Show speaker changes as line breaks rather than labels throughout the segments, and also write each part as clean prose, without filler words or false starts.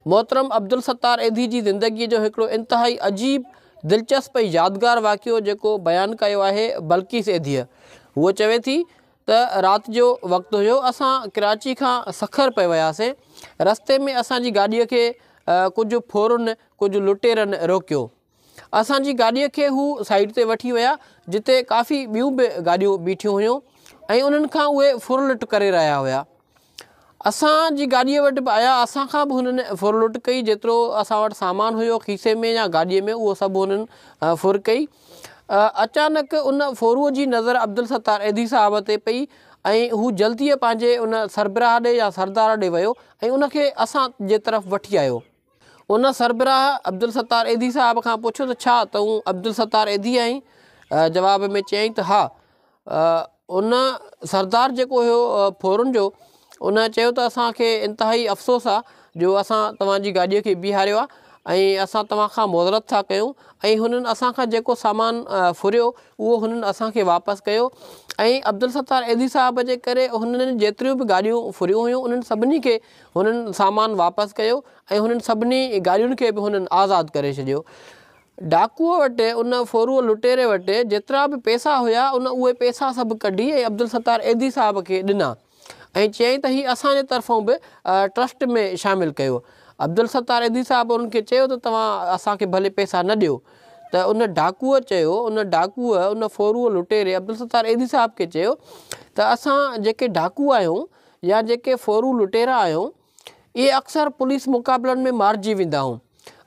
मोहतरम अब्दुल सत्तार एधी जी ज़िंदगी जो हिकिड़ो इंतहाई अजीब दिलचस्प यादगार वाक़ियो जेको बयान कयो आहे बल्किस एधीअ। वो चवे थी त रात जो वक्त हुयो, असां कराची खां सखर पे वियासीं। रस्ते में असांजी गाॾीअ खे कुझु फोरुनि कुझु लुटेरनि रोकियो। असांजी गाॾीअ खे हू साइड ते वठी विया जिते काफ़ी ॿियूं बि गाॾियूं बीठियूं हुयूं ऐं उन्हनि खां उहे फुरलुट करे रहिया हुया। असांजी गाॾीअ वटि बि आया, असां खां बि हुननि फुरलुट कई। जेतिरो असां वटि सामान हुयो खीसे में या गाॾीअ में उहो सभु हुननि फुर कई। अचानक उन फोरूअ जी नज़र अब्दुल सत्तार एधी साहब ते पई ऐं हू जल्दीअ पंहिंजे उन सरबराह ॾे या सरदार ॾे वियो ऐं उनखे असां जे तरफ़ वठी आयो। उन सरबराह अब्दुल सत्तार एधी साहब खां पुछियो त छा तूं अब्दुल सत्तार एधी आहीं? जवाब में चयईं त हा। उन सरदार जेको हुयो फोरुनि जो, उन चयो त असांखे इंतिहाई अफ़सोस आहे जो असां तव्हांजी गाॾीअ खे बीहारियो आहे ऐं असां तव्हां खां मुअज़रत था कयूं। ऐं हुननि असां खां जेको सामान फुरियो उहो हुननि असांखे वापसि कयो। ऐं अब्दुल सत्तार एधी साहब जे करे हुननि जेतिरियूं बि गाॾियूं फुरियूं हुयूं उन्हनि सभिनी खे हुननि सामान वापसि कयो ऐं हुननि सभिनी गाॾियुनि खे बि हुननि आज़ादु करे छॾियो। डाकूअ वटि, उन फोरूअ लुटेरे वटि जेतिरा बि पैसा हुया उहे पैसा सभु कढी ऐं अब्दुल सत्तार एधी साहब खे ॾिना ऐं चयईं त हीअ असांजे तरफ़ां बि ट्रस्ट में शामिलु कयो। अब्दुल सत्तार एधी साहब उनखे चयो त तव्हां असांखे भले पैसा न ॾियो। त उन डाकूअ चयो, उन फोरूअ लुटेरे अब्दुल सत्तार एधी साहब खे चयो त असां जेके डाकू आहियूं या जेके फोरू लुटेरा आहियूं, इहे अक्सर पुलिस मुक़ाबलनि में मारिजी वेंदा आहियूं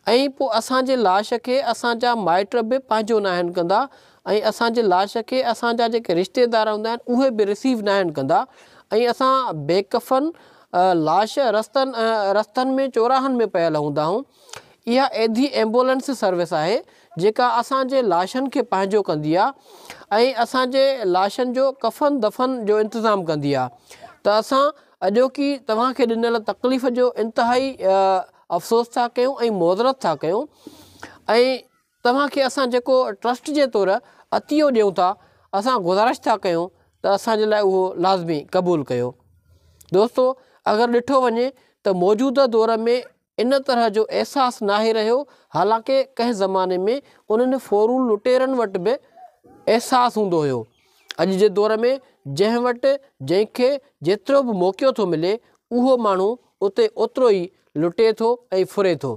ऐं पोइ असांजे लाश खे असांजा माइट बि पंहिंजो न आहिनि कंदा ऐं असांजे लाश खे असांजा जेके रिश्तेदार हूंदा आहिनि उहे बि रिसीव न आहिनि कंदा ऐं असां बेकफ़न लाश रस्तनि में चौराहनि में पियल हूंदा आहियूं। इहा एधी एम्बुलेंस सर्विस आहे जेका असांजे लाशनि खे पंहिंजो कंदी आहे ऐं असांजे लाशनि जो कफ़न दफ़न जो इंतिज़ामु कंदी आहे। त असां अॼोकी तव्हांखे ॾिनल तकलीफ़ जो इंतिहाई अफ़सोस था कयूं ऐं मुअज़रत था कयूं ऐं तव्हांखे असां जेको ट्रस्ट जे तौरु अतियो ॾियूं था, असां गुज़ारिश था कयूं त असांजे लाइ उहो लाज़मी क़बूलु कयो। दोस्तो, अगरि ॾिठो वञे त मौजूदा दौर में इन तरह जो अहसासु नाहे रहियो, हालांकि कंहिं ज़माने में उन्हनि फोरू लुटेरनि वटि बि अहसासु हूंदो हुयो। अॼु जे दौर में जंहिं वटि जंहिंखे जेतिरो बि मौक़ो थो मिले उहो माण्हू उते ओतिरो ई लुटे थो ऐं फुरे थो।